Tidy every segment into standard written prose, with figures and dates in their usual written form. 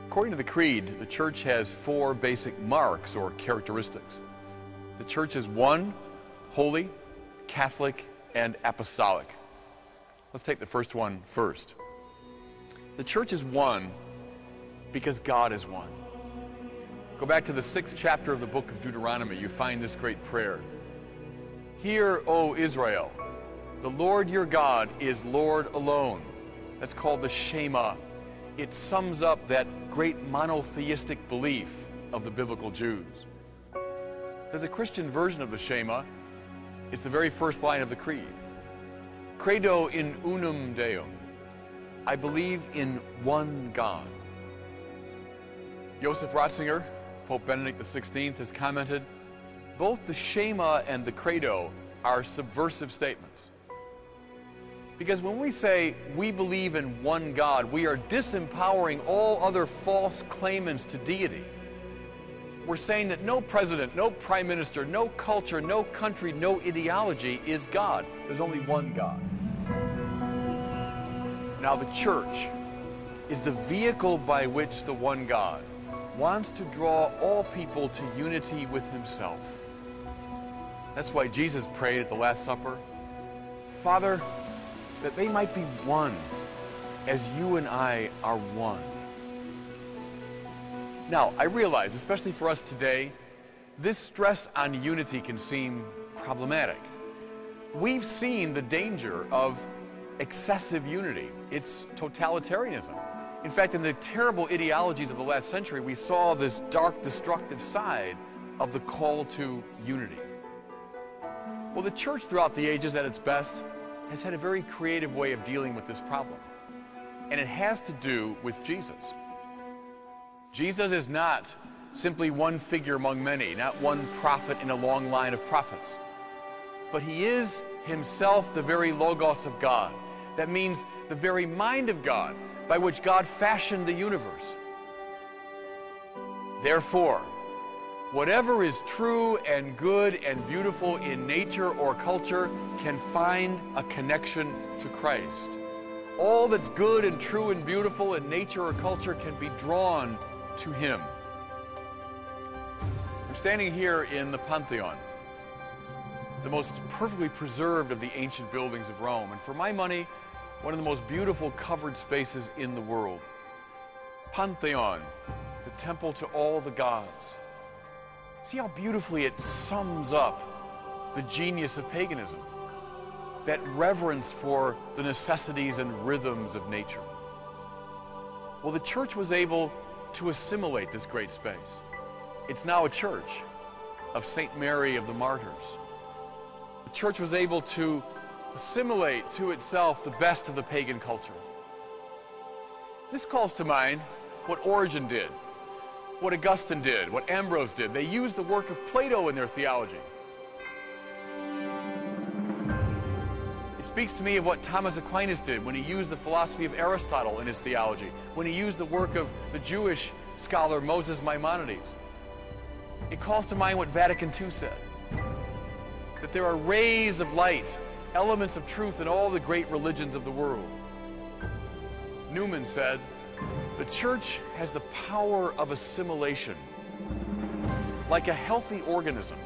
According to the Creed, the Church has four basic marks or characteristics. The Church is one, holy, Catholic, and apostolic. Let's take the first one first. The Church is one because God is one. Go back to the 6th chapter of the book of Deuteronomy. You find this great prayer. Hear, O Israel, the Lord your God is Lord alone. That's called the Shema. It sums up that great monotheistic belief of the biblical Jews. There's a Christian version of the Shema. It's the very first line of the Creed. Credo in unum Deum. I believe in one God. Joseph Ratzinger, Pope Benedict XVI, has commented, both the Shema and the Credo are subversive statements. Because when we say we believe in one God, we are disempowering all other false claimants to deity. We're saying that no president, no prime minister, no culture, no country, no ideology is God. There's only one God. Now the Church is the vehicle by which the one God wants to draw all people to unity with himself. That's why Jesus prayed at the Last Supper, Father, that they might be one as you and I are one. Now, I realize, especially for us today, this stress on unity can seem problematic. We've seen the danger of excessive unity. It's totalitarianism. In fact, in the terrible ideologies of the last century, we saw this dark, destructive side of the call to unity. Well, the Church throughout the ages at its best has had a very creative way of dealing with this problem. And it has to do with Jesus. Jesus is not simply one figure among many, not one prophet in a long line of prophets. But he is himself the very Logos of God. That means the very mind of God by which God fashioned the universe. Therefore, whatever is true and good and beautiful in nature or culture can find a connection to Christ. All that's good and true and beautiful in nature or culture can be drawn to him. I'm standing here in the Pantheon, the most perfectly preserved of the ancient buildings of Rome, and for my money, one of the most beautiful covered spaces in the world. Pantheon, the temple to all the gods. See how beautifully it sums up the genius of paganism, that reverence for the necessities and rhythms of nature. Well, the Church was able to assimilate this great space. It's now a church of St. Mary of the Martyrs. The Church was able to assimilate to itself the best of the pagan culture. This calls to mind what Origen did, what Augustine did, what Ambrose did. They used the work of Plato in their theology. It speaks to me of what Thomas Aquinas did when he used the philosophy of Aristotle in his theology, when he used the work of the Jewish scholar Moses Maimonides. It calls to mind what Vatican II said, that there are rays of light, elements of truth in all the great religions of the world. Newman said, the Church has the power of assimilation, like a healthy organism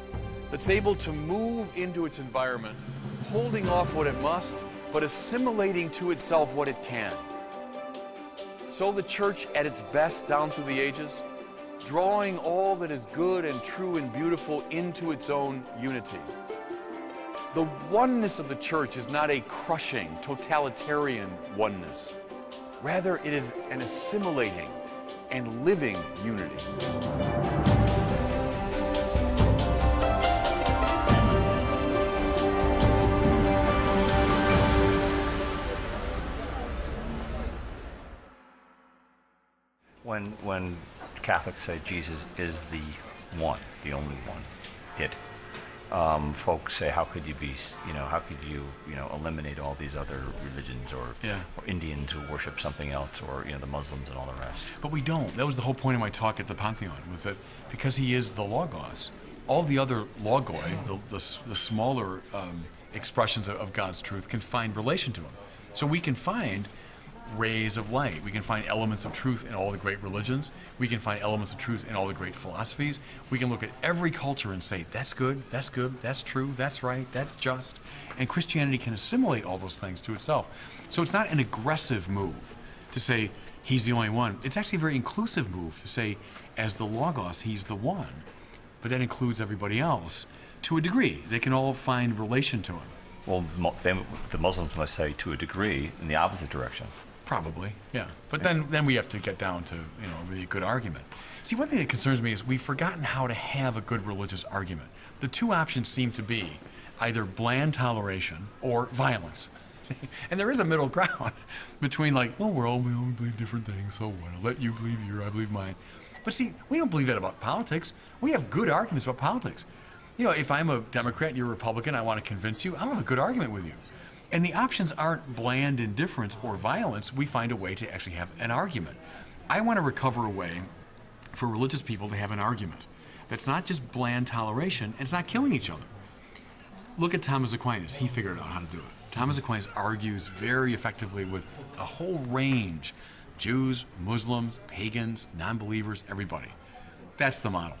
that's able to move into its environment, holding off what it must, but assimilating to itself what it can. So the Church at its best down through the ages, drawing all that is good and true and beautiful into its own unity. The oneness of the Church is not a crushing, totalitarian oneness. Rather, it is an assimilating and living unity. When Catholics say Jesus is the one, the only one, folks say, how could you be, how could you, eliminate all these other religions or Indians who worship something else, or the Muslims and all the rest? But we don't. That was the whole point of my talk at the Pantheon, was that because he is the Logos, all the other logoi, the smaller expressions of God's truth, can find relation to him. So we can find rays of light. We can find elements of truth in all the great religions. We can find elements of truth in all the great philosophies. We can look at every culture and say, that's good, that's true, that's right, that's just. And Christianity can assimilate all those things to itself. So it's not an aggressive move to say, he's the only one. It's actually a very inclusive move to say, as the Logos, he's the one. But that includes everybody else to a degree. They can all find relation to him. Well, then the Muslims must say to a degree in the opposite direction. Probably, yeah. But then we have to get down to, you know, a really good argument. See, one thing that concerns me is we've forgotten how to have a good religious argument. The two options seem to be either bland toleration or violence. See? And there is a middle ground between like, well, we all believe different things, so what? I'll let you believe your, I believe mine. But see, we don't believe that about politics. We have good arguments about politics. You know, if I'm a Democrat and you're a Republican, I want to convince you, I'll have a good argument with you. And the options aren't bland indifference or violence. We find a way to actually have an argument. I want to recover a way for religious people to have an argument that's not just bland toleration, and it's not killing each other. Look at Thomas Aquinas. He figured out how to do it. Thomas Aquinas argues very effectively with a whole range, Jews, Muslims, pagans, non-believers, everybody. That's the model.